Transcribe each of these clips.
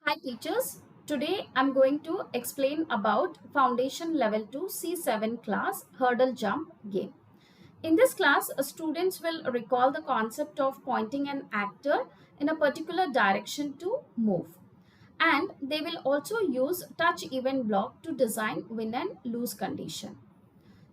Hi teachers, today I'm going to explain about Foundation Level 2 C7 class Hurdle Jump game. In this class, students will recall the concept of pointing an actor in a particular direction to move. And they will also use touch event block to design win and lose condition.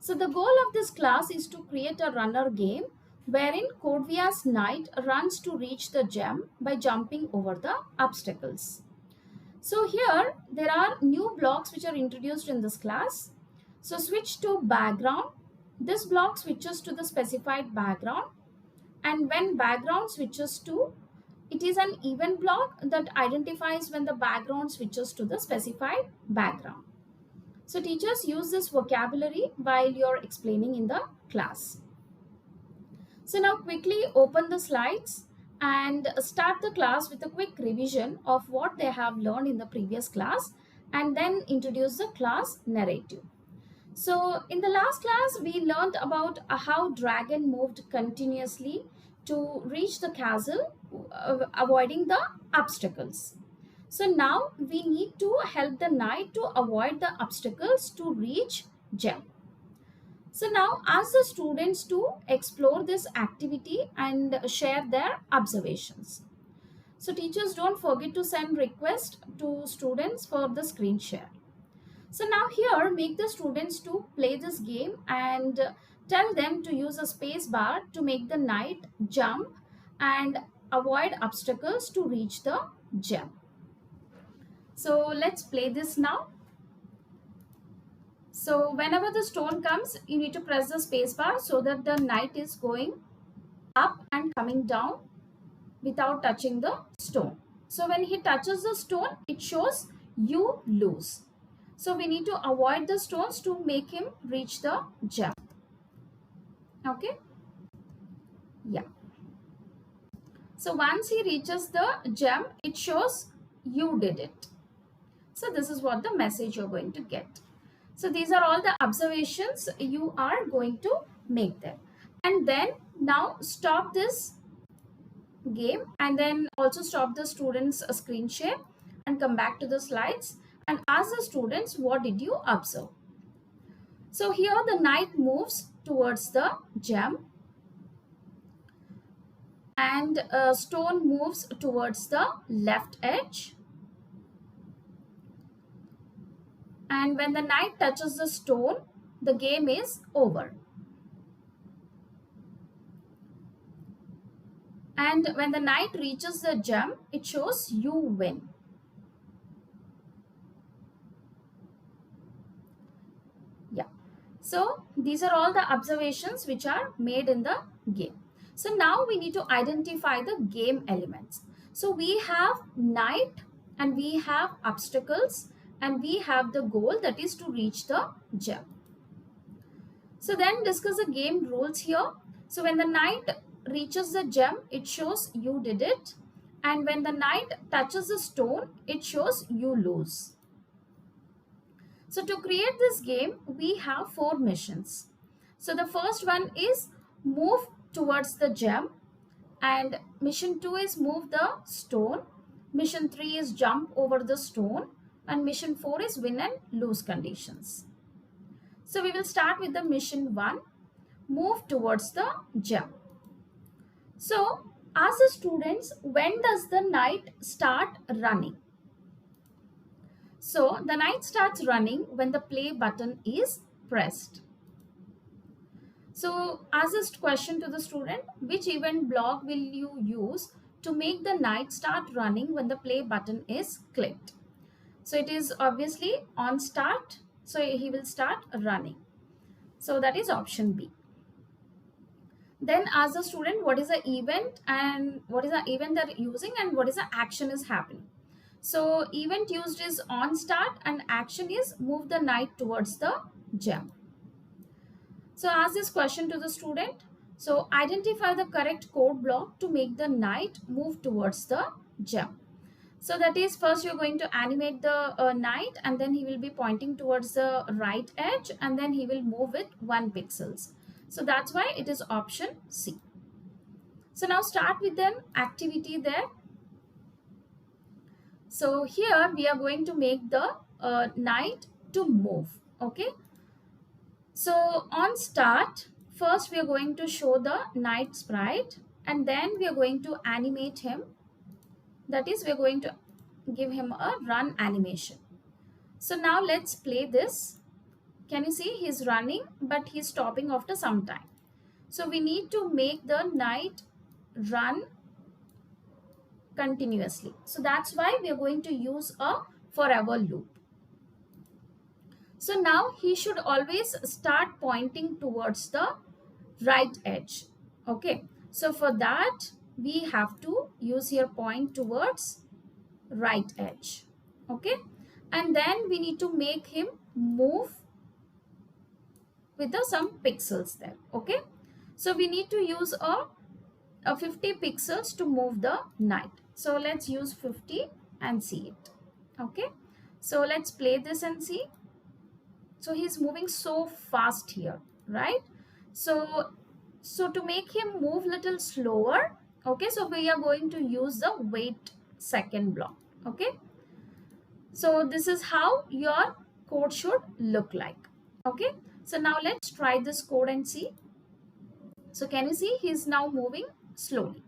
So the goal of this class is to create a runner game wherein Codevia's knight runs to reach the gem by jumping over the obstacles. So here there are new blocks which are introduced in this class. So switch to background. This block switches to the specified background, and when background switches to, it is an event block that identifies when the background switches to the specified background. So teachers use this vocabulary while you're explaining in the class. So now quickly open the slides and start the class with a quick revision of what they have learned in the previous class, and then introduce the class narrative. So in the last class, we learned about how dragon moved continuously to reach the castle, avoiding the obstacles. So now we need to help the knight to avoid the obstacles to reach gem. So now ask the students to explore this activity and share their observations. So teachers, don't forget to send request to students for the screen share. So now here make the students to play this game and tell them to use a space bar to make the knight jump and avoid obstacles to reach the gem. So let's play this now. So whenever the stone comes, you need to press the space bar so that the knight is going up and coming down without touching the stone. So when he touches the stone, it shows you lose. So we need to avoid the stones to make him reach the gem. Okay? Yeah. So once he reaches the gem, it shows you did it. So this is what the message you're going to get. So these are all the observations you are going to make there. And then now stop this game and then also stop the students screen share and come back to the slides and ask the students, what did you observe? So here the knight moves towards the gem and a stone moves towards the left edge. And when the knight touches the stone, the game is over. And when the knight reaches the gem, it shows you win. Yeah. So these are all the observations which are made in the game. So now we need to identify the game elements. So we have knight and we have obstacles and we have the goal, that is to reach the gem. So then discuss the game rules here. So when the knight reaches the gem, it shows you did it. And when the knight touches the stone, it shows you lose. So to create this game, we have 4 missions. So the first one is move towards the gem. And mission 2 is move the stone. Mission 3 is jump over the stone. And mission 4 is win and lose conditions. So we will start with the mission 1, move towards the gem. So ask the students, when does the knight start running? So the knight starts running when the play button is pressed. So ask this question to the student, which event block will you use to make the knight start running when the play button is clicked? So it is obviously on start. So he will start running. So that is option B. Then ask the student what is the event and what is the event they're using and what is the action is happening. So event used is on start and action is move the knight towards the gem. So ask this question to the student. So identify the correct code block to make the knight move towards the gem. So that is, first you're going to animate the knight and then he will be pointing towards the right edge and then he will move it 1 pixels. So that's why it is option C. So now start with an activity there. So here we are going to make the knight to move. Okay, so on start, first we are going to show the knight sprite, and then we are going to animate him. That is, we are going to give him a run animation. So now let's play this. Can you see he's running, but he's stopping after some time. So we need to make the knight run continuously. So that's why we are going to use a forever loop. So now he should always start pointing towards the right edge. Okay, so for that we have to use here point towards right edge. Okay, and then we need to make him move with some pixels there. Okay, so we need to use a 50 pixels to move the knight. So let's use 50 and see it. Okay, so let's play this and see. So he's moving so fast here, right? So to make him move little slower, okay, so we are going to use the wait second block. Okay, so this is how your code should look like. Okay, so now let's try this code and see. So can you see he's now moving slowly.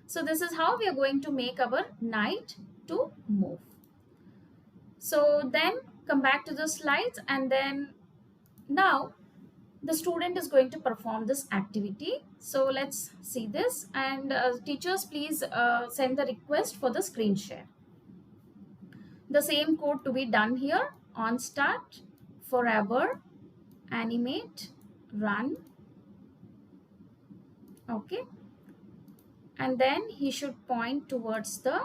So this is how we are going to make our knight to move. So then come back to the slides, and then now the student is going to perform this activity. So let's see this, and teachers, please send the request for the screen share. The same code to be done here. On start, forever, animate, run. Okay, and then he should point towards the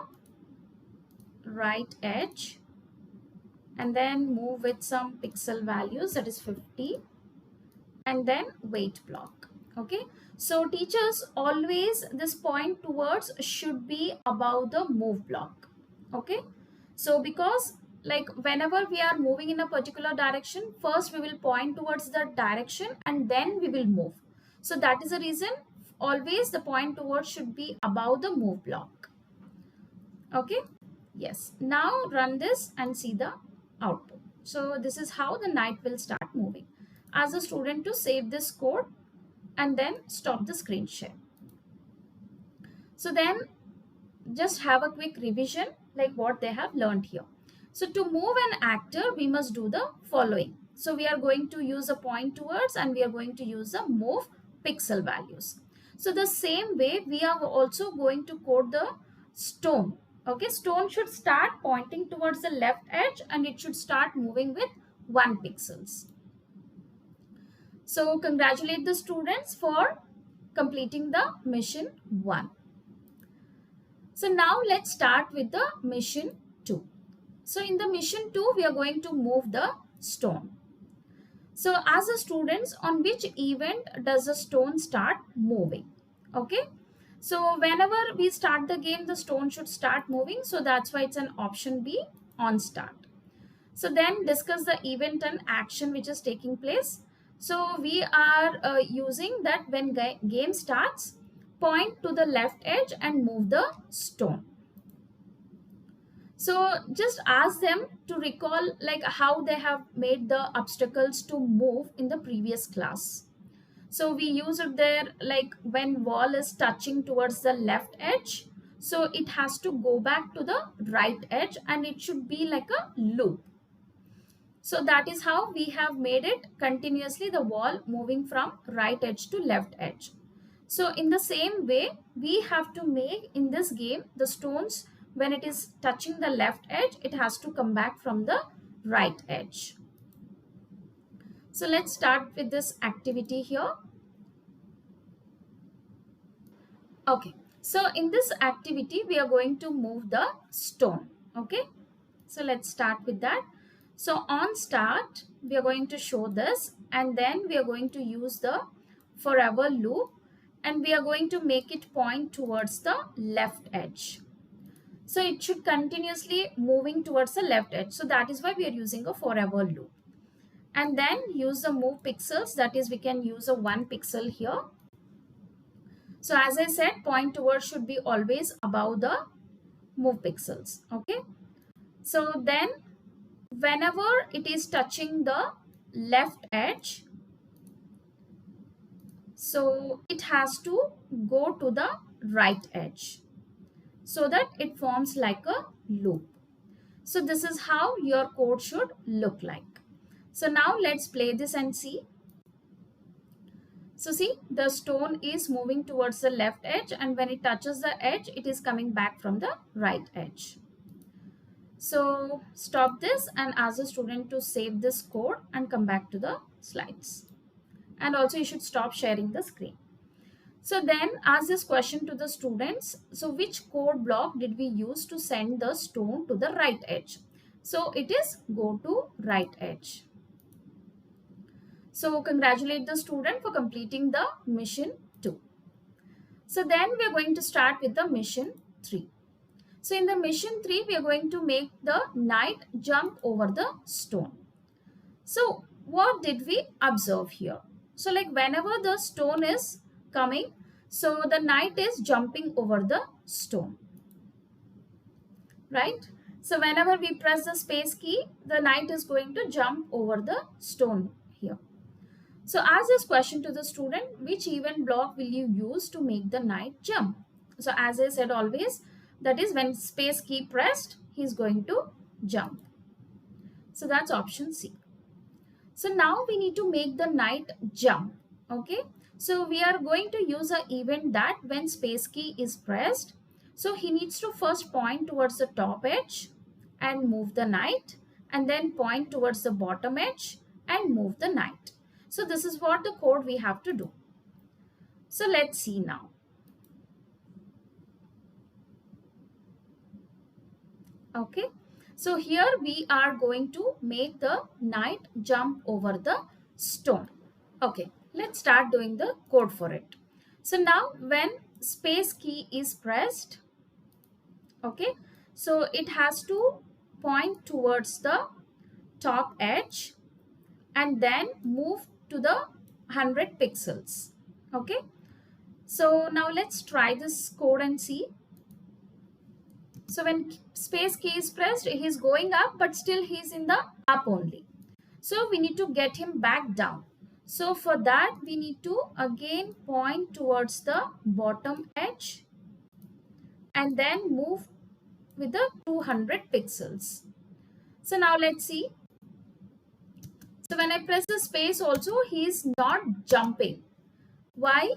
right edge, and then move with some pixel values, that is 50, and then wait block. Okay, so teachers, always this point towards should be above the move block. Okay, so because like whenever we are moving in a particular direction, first we will point towards that direction and then we will move. So that is the reason always the point towards should be above the move block. Okay, yes, now run this and see the output. So this is how the knight will start moving. Ask the student to save this code and then stop the screen share. So then just have a quick revision like what they have learned here. So to move an actor, we must do the following. So we are going to use a point towards, and we are going to use the move pixel values. So the same way we are also going to code the stone. Okay, stone should start pointing towards the left edge and it should start moving with 1 pixels. So congratulate the students for completing the mission 1. So now let's start with the mission 2. So in the mission 2, we are going to move the stone. So as the students, on which event does the stone start moving? Okay. So whenever we start the game, the stone should start moving. So that's why it's an option B, on start. So then discuss the event and action which is taking place. So we are using that when game starts, point to the left edge and move the stone. So just ask them to recall like how they have made the obstacles to move in the previous class. So we use it there like when wall is touching towards the left edge, so it has to go back to the right edge and it should be like a loop. So that is how we have made it continuously, the wall moving from right edge to left edge. So in the same way, we have to make in this game the stones, when it is touching the left edge, it has to come back from the right edge. So let's start with this activity here. Okay, so in this activity, we are going to move the stone. Okay, so let's start with that. So on start, we are going to show this, and then we are going to use the forever loop, and we are going to make it point towards the left edge. So it should continuously moving towards the left edge. So that is why we are using a forever loop. And then use the move pixels, that is we can use a 1 pixel here. So as I said, point towards should be always above the move pixels. Okay, so then whenever it is touching the left edge, so it has to go to the right edge so that it forms like a loop. So this is how your code should look like. So now let's play this and see. So see, the stone is moving towards the left edge, and when it touches the edge, it is coming back from the right edge. So stop this and ask the student to save this code and come back to the slides. And also you should stop sharing the screen. So then ask this question to the students. So which code block did we use to send the stone to the right edge? So it is go to right edge. So congratulate the student for completing the mission 2. So then we are going to start with the mission 3. So in the mission 3, we are going to make the knight jump over the stone. So what did we observe here? So like whenever the stone is coming, so the knight is jumping over the stone, right? So whenever we press the space key, the knight is going to jump over the stone here. So ask this question to the student, which event block will you use to make the knight jump? So as I said always, that is when space key pressed, he is going to jump. So that's option C. So now we need to make the knight jump. Okay. So we are going to use an event that when space key is pressed, so he needs to first point towards the top edge and move the knight, and then point towards the bottom edge and move the knight. So this is what the code we have to do. So let's see now. Okay. So here we are going to make the knight jump over the stone. Okay. Let's start doing the code for it. So now when space key is pressed, okay, so it has to point towards the top edge and then move to the 100 pixels. Okay, so now let's try this code and see. So when space key is pressed, he's going up, but still he's in the up only. So we need to get him back down. So for that, we need to again point towards the bottom edge and then move with the 200 pixels. So now let's see. So when I press the space also, he is not jumping. Why?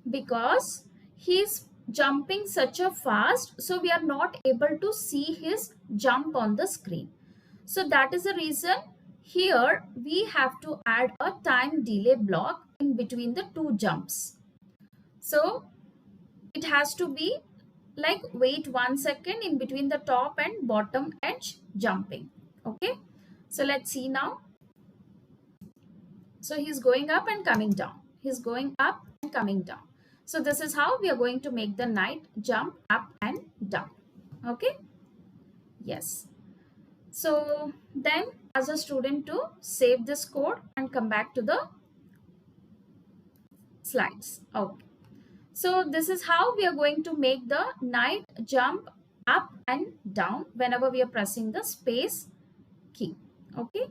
Because he is jumping such a fast, so we are not able to see his jump on the screen. So that is the reason here we have to add a time delay block in between the two jumps. So it has to be like wait 1 second in between the top and bottom edge jumping. Okay, so let's see now. So he's going up and coming down. He's going up and coming down. So this is how we are going to make the knight jump up and down. Okay, yes. So then as a student to save this code and come back to the slides. Okay. So this is how we are going to make the knight jump up and down whenever we are pressing the space key. Okay.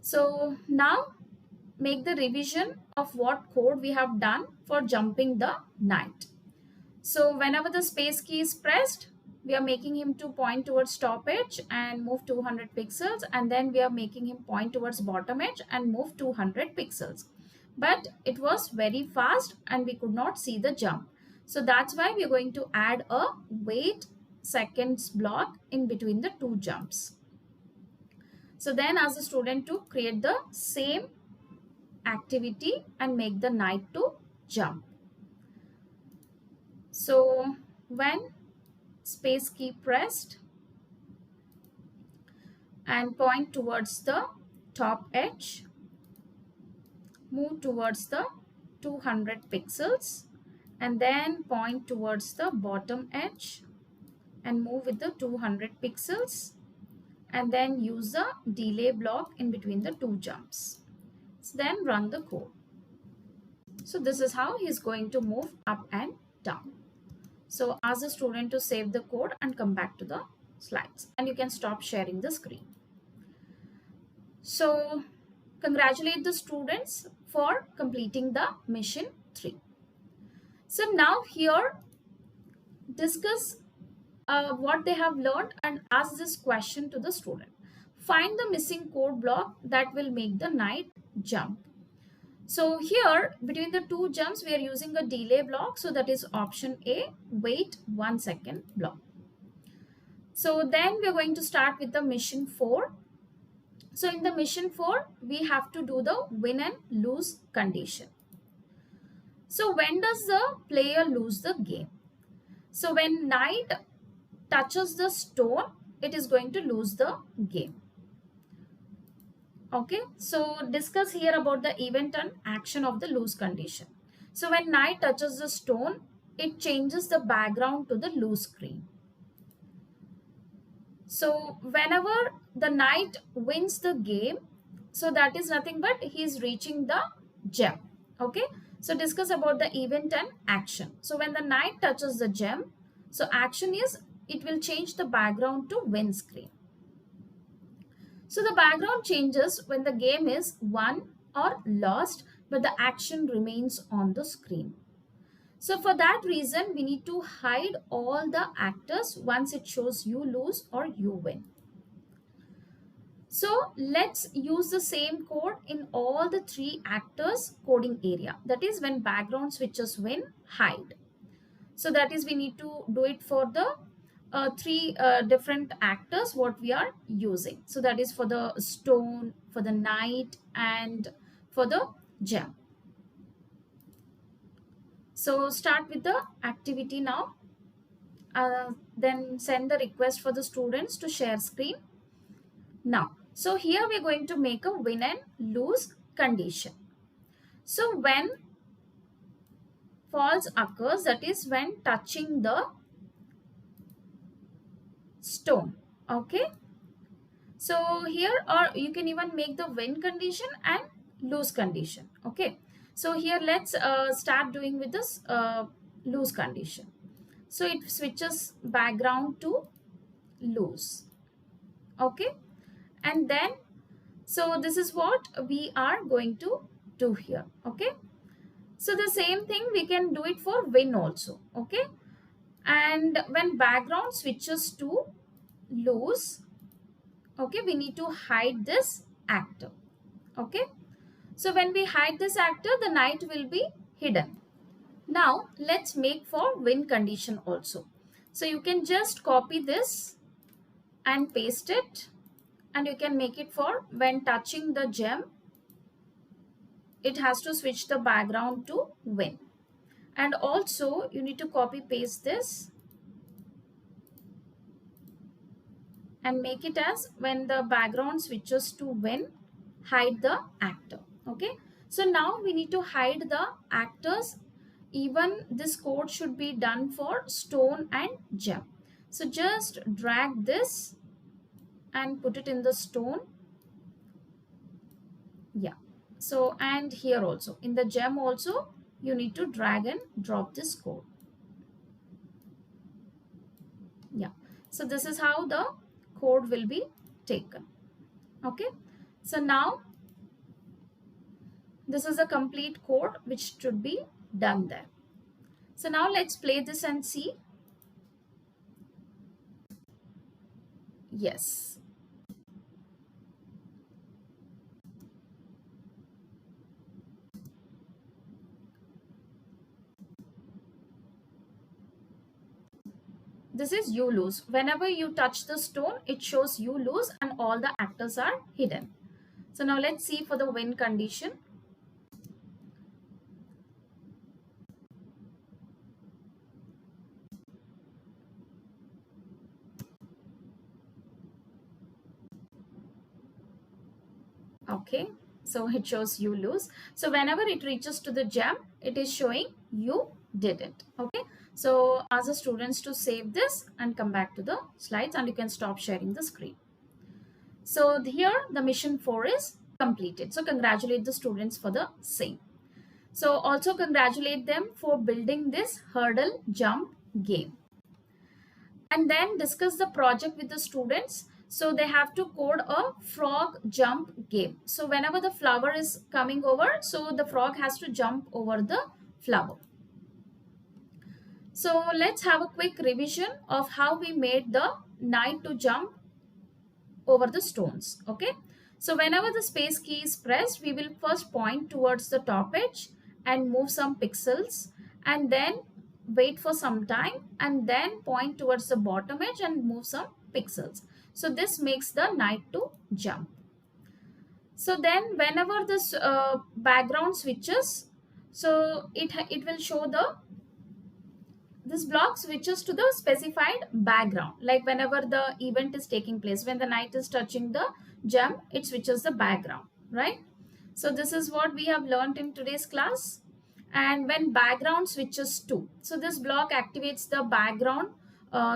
So now make the revision of what code we have done for jumping the knight. So whenever the space key is pressed, we are making him to point towards top edge and move 200 pixels, and then we are making him point towards bottom edge and move 200 pixels. But it was very fast and we could not see the jump. So that's why we are going to add a wait seconds block in between the two jumps. So then ask the student to create the same activity and make the knight to jump. So when space key pressed and point towards the top edge, move towards the 200 pixels and then point towards the bottom edge and move with the 200 pixels and then use the delay block in between the two jumps. So then run the code. So this is how he's going to move up and down. So ask the student to save the code and come back to the slides, and you can stop sharing the screen. So congratulate the students for completing the mission 3. So now here discuss what they have learned and ask this question to the student. Find the missing code block that will make the knight jump. So here between the two jumps we are using a delay block, so that is option A, wait 1 second block. So then we are going to start with the mission 4. So in the mission 4 we have to do the win and lose condition. So when does the player lose the game? So when knight touches the stone, it is going to lose the game. Okay, so discuss here about the event and action of the lose condition. So when knight touches the stone, it changes the background to the lose screen. So whenever the knight wins the game, so that is nothing but he is reaching the gem. Okay, so discuss about the event and action. So when the knight touches the gem, so action is it will change the background to win screen. So the background changes when the game is won or lost, but the action remains on the screen. So for that reason, we need to hide all the actors once it shows you lose or you win. So let's use the same code in all the 3 actors coding area. That is when background switches win, hide. So that is we need to do it for the 3 different actors what we are using. So that is for the stone, for the knight, and for the gem. So start with the activity now. Then send the request for the students to share screen. Now, so here we are going to make a win and lose condition. So when false occurs, that is when touching the stone. Okay, so here, or you can even make the win condition and lose condition. Okay, so here let's start doing with this lose condition. So it switches background to lose. Okay, and then so this is what we are going to do here. Okay, so the same thing we can do it for win also. Okay, and when background switches to lose, okay, we need to hide this actor. Okay, so when we hide this actor, the knight will be hidden. Now let's make for win condition also. So you can just copy this and paste it, and you can make it for when touching the gem, it has to switch the background to win. And also you need to copy paste this and make it as when the background switches to win, hide the actor. Okay, so now we need to hide the actors. Even this code should be done for stone and gem. So just drag this and put it in the stone. Yeah, so and here also in the gem also you need to drag and drop this code. Yeah, so this is how the code will be taken. Okay, so now this is a complete code which should be done there. So now let's play this and see. Yes. This is you lose. Whenever you touch the stone, it shows you lose and all the actors are hidden. So now let's see for the win condition. Okay, so it shows you lose. So whenever it reaches to the gem, it is showing you did it. Okay, so ask the students to save this and come back to the slides, and you can stop sharing the screen. So here the mission 4 is completed. So congratulate the students for the same. So also congratulate them for building this hurdle jump game. And then discuss the project with the students. So they have to code a frog jump game. So whenever the flower is coming over, so the frog has to jump over the flower. So let's have a quick revision of how we made the knight to jump over the stones. Okay, so whenever the space key is pressed, we will first point towards the top edge and move some pixels, and then wait for some time and then point towards the bottom edge and move some pixels. So this makes the knight to jump. So then whenever this background switches, so it will show the this block switches to the specified background. Like whenever the event is taking place, when the knight is touching the gem, it switches the background, right? So this is what we have learned in today's class. And when background switches to, so this block activates the background,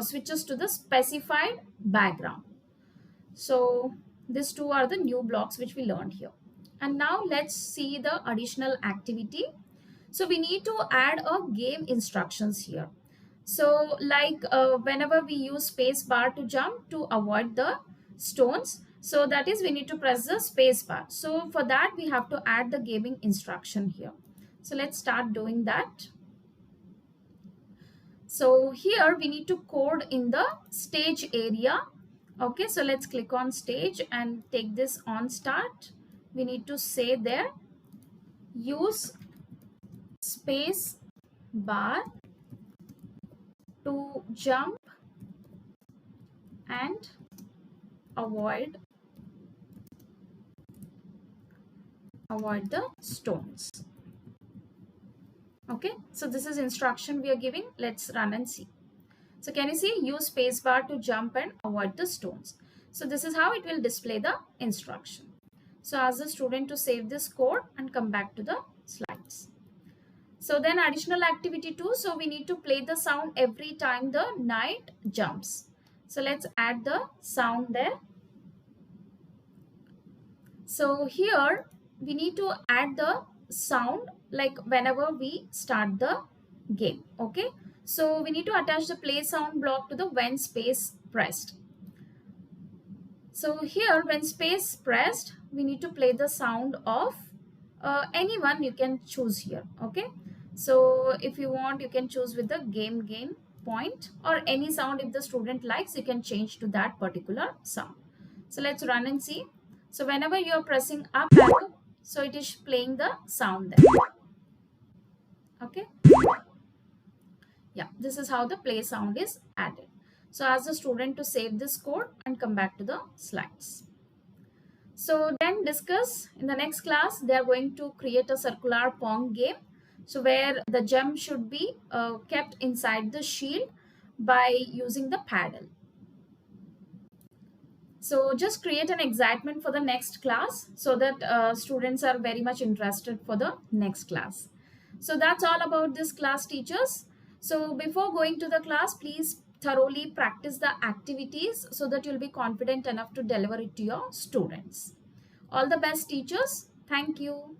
switches to the specified background. So these two are the new blocks which we learned here. And now let's see the additional activity. So we need to add a game instructions here. So like whenever we use space bar to jump to avoid the stones, so that is we need to press the space bar. So for that we have to add the gaming instruction here. So let's start doing that. So here we need to code in the stage area. Okay, so let's click on stage and take this on start. We need to say there, use space bar to jump and avoid the stones. Okay, so this is instruction we are giving. Let's run and see. So can you see, use space bar to jump and avoid the stones. So this is how it will display the instruction. So ask the student to save this code and come back to the slides. So then additional activity 2. So we need to play the sound every time the knight jumps. So let's add the sound there. So here we need to add the sound like whenever we start the game. Okay, so we need to attach the play sound block to the when space pressed. So here when space pressed, we need to play the sound of anyone you can choose here. Okay, so if you want, you can choose with the game gain point, or any sound if the student likes, you can change to that particular sound. So let's run and see. So whenever you are pressing up arrow, so it is playing the sound there. Okay, yeah, this is how the play sound is added. So ask the student to save this code and come back to the slides. So then discuss in the next class, they are going to create a circular pong game. So where the gem should be kept inside the shield by using the paddle. So just create an excitement for the next class so that students are very much interested for the next class. So that's all about this class, teachers. So before going to the class, please thoroughly practice the activities so that you'll be confident enough to deliver it to your students. All the best, teachers. Thank you.